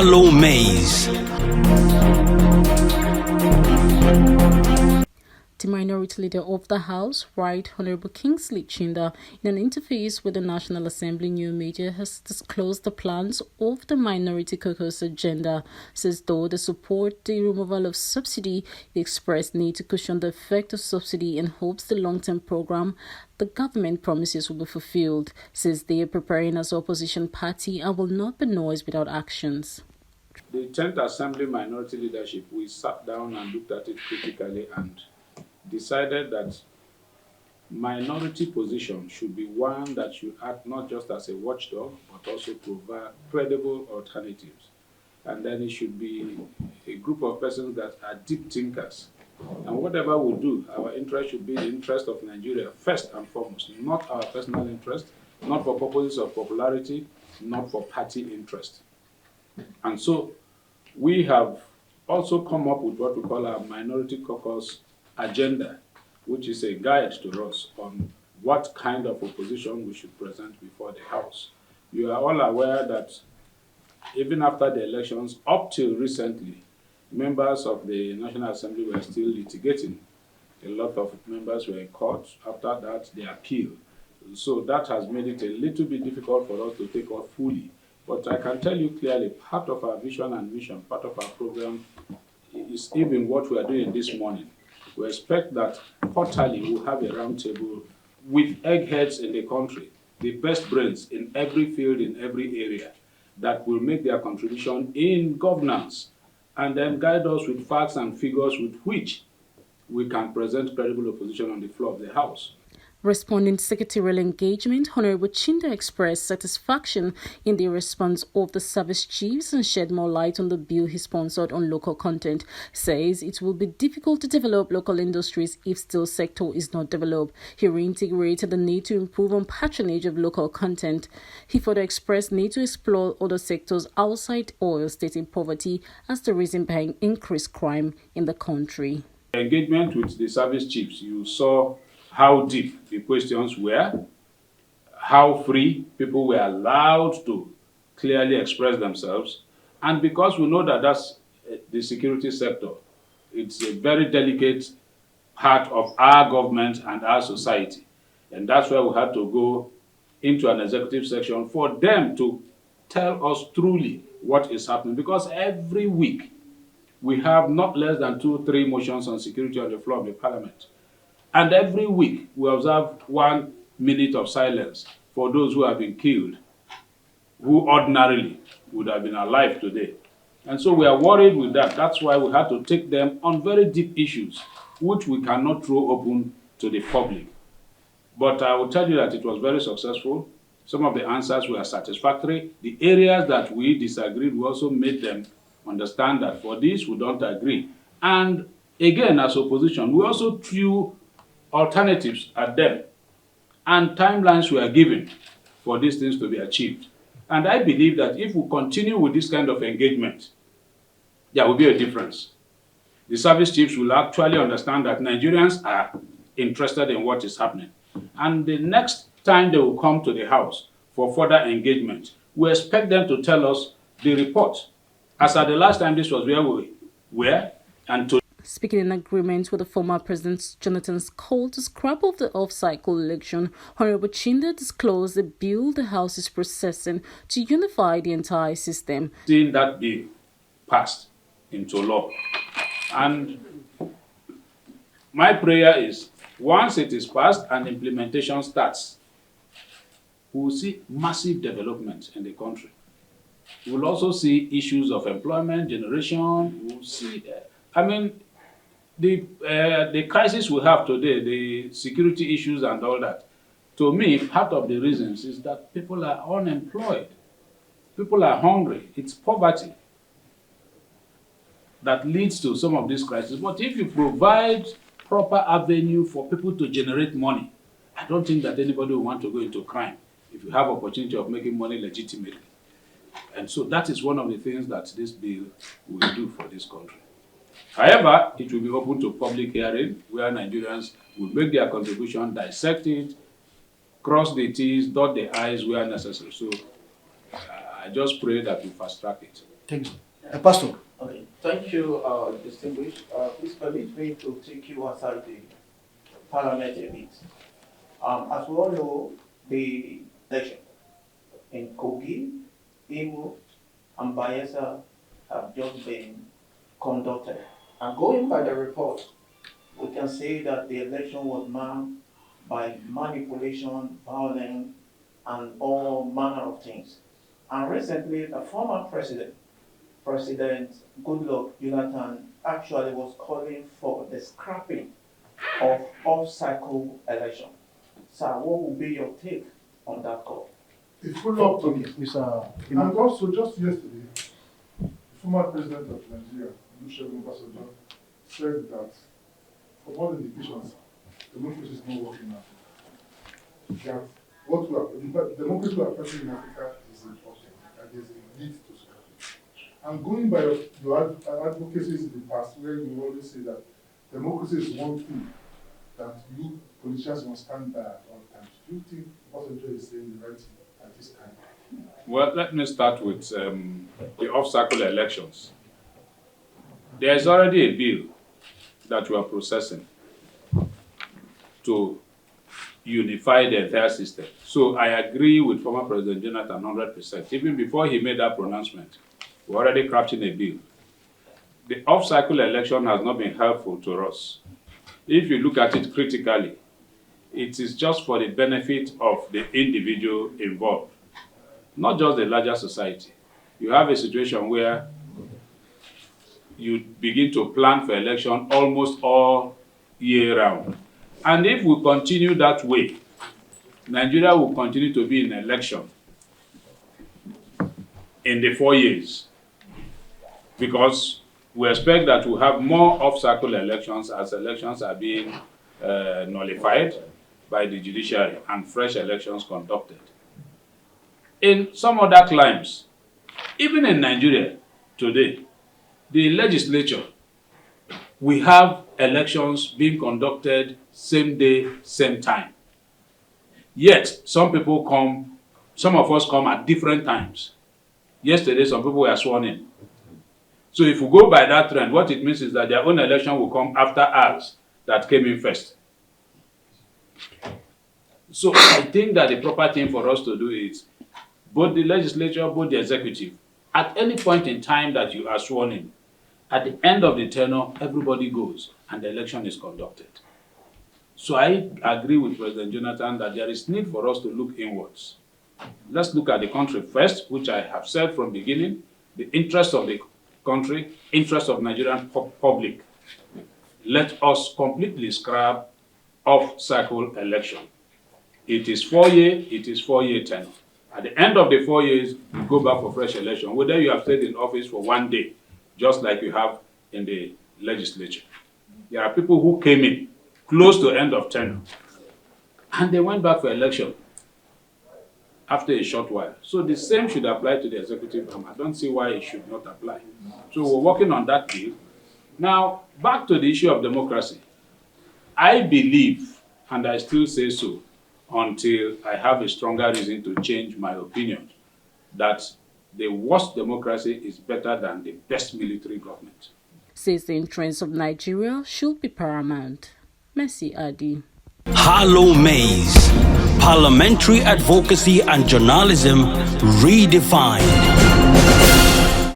Yellow Maize. The minority leader of the House, Right Honorable Kingsley Chinda, in an interface with the National Assembly New Media, has disclosed the plans of the Minority Caucus agenda. Says though they support the removal of subsidy, they express need to cushion the effect of subsidy and hopes the long-term program the government promises will be fulfilled. Says they are preparing as opposition party and will not be noise without actions. The 10th Assembly Minority Leadership, we sat down and looked at it critically and decided that minority position should be one that should act not just as a watchdog, but also provide credible alternatives. And then it should be a group of persons that are deep thinkers. And whatever we do, our interest should be the interest of Nigeria, first and foremost, not our personal interest, not for purposes of popularity, not for party interest. And so we have also come up with what we call our Minority Caucus agenda, which is a guide to us on what kind of opposition we should present before the House. You are all aware that even after the elections, up till recently, members of the National Assembly were still litigating. A lot of members were in court. After that, they appealed. So that has made it a little bit difficult for us to take off fully. But I can tell you clearly, part of our vision and mission, part of our program is even what we are doing this morning. We expect that quarterly we'll have a roundtable with eggheads in the country, the best brains in every field, in every area, that will make their contribution in governance and then guide us with facts and figures with which we can present credible opposition on the floor of the House. Responding to secretarial engagement, Honorable Chinda expressed satisfaction in the response of the service chiefs and shed more light on the bill he sponsored on local content. Says it will be difficult to develop local industries if steel sector is not developed. He reintegrated the need to improve on patronage of local content. He further expressed need to explore other sectors outside oil, stating poverty as the reason behind increased crime in the country. Engagement with the service chiefs, you saw how deep the questions were, how free people were allowed to clearly express themselves. And because we know that that's the security sector, it's a very delicate part of our government and our society. And that's why we had to go into an executive section for them to tell us truly what is happening. Because every week we have not less than 2-3 motions on security on the floor of the parliament. And every week, we observe 1 minute of silence for those who have been killed, who ordinarily would have been alive today. And so we are worried with that. That's why we had to take them on very deep issues, which we cannot throw open to the public. But I will tell you that it was very successful. Some of the answers were satisfactory. The areas that we disagreed, we also made them understand that for this, we don't agree. And again, as opposition, we also threw alternatives at them, and timelines were given for these things to be achieved. And I believe that if we continue with this kind of engagement, there will be a difference. The service chiefs will actually understand that Nigerians are interested in what is happening. And the next time they will come to the House for further engagement, we expect them to tell us the report. As at the last time, this was where we were, and to Speaking in agreement with the former President Jonathan's call to scrap off the off-cycle election, Honorable Chinda disclosed the bill the House is processing to unify the entire system. Seeing that bill passed into law. And my prayer is, once it is passed and implementation starts, we will see massive development in the country. We will also see issues of employment generation. We will see, the crisis we have today, the security issues and all that, to me, part of the reasons is that people are unemployed. People are hungry. It's poverty that leads to some of these crises. But if you provide proper avenue for people to generate money, I don't think that anybody will want to go into crime if you have opportunity of making money legitimately. And so that is one of the things that this bill will do for this country. However, it will be open to public hearing where Nigerians will make their contribution, dissect it, cross the T's, dot the I's where necessary. So I just pray that we fast track it. Thank you. Pastor. Okay, thank you, distinguished. Please permit me to take you outside the parliament a bit. As we all know, the election in Kogi, Imo, and Bayelsa have just been conducted. And going by the report, we can say that the election was marked by manipulation, violence, and all manner of things. And recently, the former President Goodluck Jonathan, actually was calling for the scrapping of off-cycle election. Sir, what would be your take on that call? It's follow up to Okay, Mr. And also, just yesterday, the former president of Nigeria, Olusegun Obasanjo, said that from all indications, democracy is not working now. That what we are, the democracy we are present in Africa is important, and there's a need to scrap it. And going by your advocacies in the past, where you always say that democracy is one thing that you politicians must stand by at all times. Do you think Obasanjo is saying the right thing at this time? Well, let me start with the off-cycle elections. There is already a bill that we are processing to unify the entire system. So I agree with former President Jonathan 100%. Even before he made that pronouncement, we're already crafting a bill. The off-cycle election has not been helpful to us. If you look at it critically, it is just for the benefit of the individual involved, not just the larger society. You have a situation where you begin to plan for election almost all year round. And if we continue that way, Nigeria will continue to be in election in the 4 years, because we expect that we'll have more off-cycle elections as elections are being nullified by the judiciary and fresh elections conducted. In some other climes, even in Nigeria today, the legislature, we have elections being conducted same day, same time. Yet, some of us come at different times. Yesterday, some people were sworn in. So if we go by that trend, what it means is that their own election will come after ours that came in first. So I think that the proper thing for us to do is both the legislature, both the executive, at any point in time that you are sworn in, at the end of the tenure, everybody goes and the election is conducted. So I agree with President Jonathan that there is need for us to look inwards. Let's look at the country first, which I have said from the beginning, the interest of the country, interest of Nigerian public. Let us completely scrap off-cycle election. It is 4 years, it is 4 year tenure. At the end of the 4 years, you go back for fresh election, whether you have stayed in office for 1 day, just like you have in the legislature. There are people who came in close to end of tenure, and they went back for election after a short while. So the same should apply to the executive arm. I don't see why it should not apply. So we're working on that bill. Now, back to the issue of democracy. I believe, and I still say so, until I have a stronger reason to change my opinion, that the worst democracy is better than the best military government. Says the interests of Nigeria should be paramount. Mercy Adi. Harlow Mays, Parliamentary Advocacy and Journalism Redefined.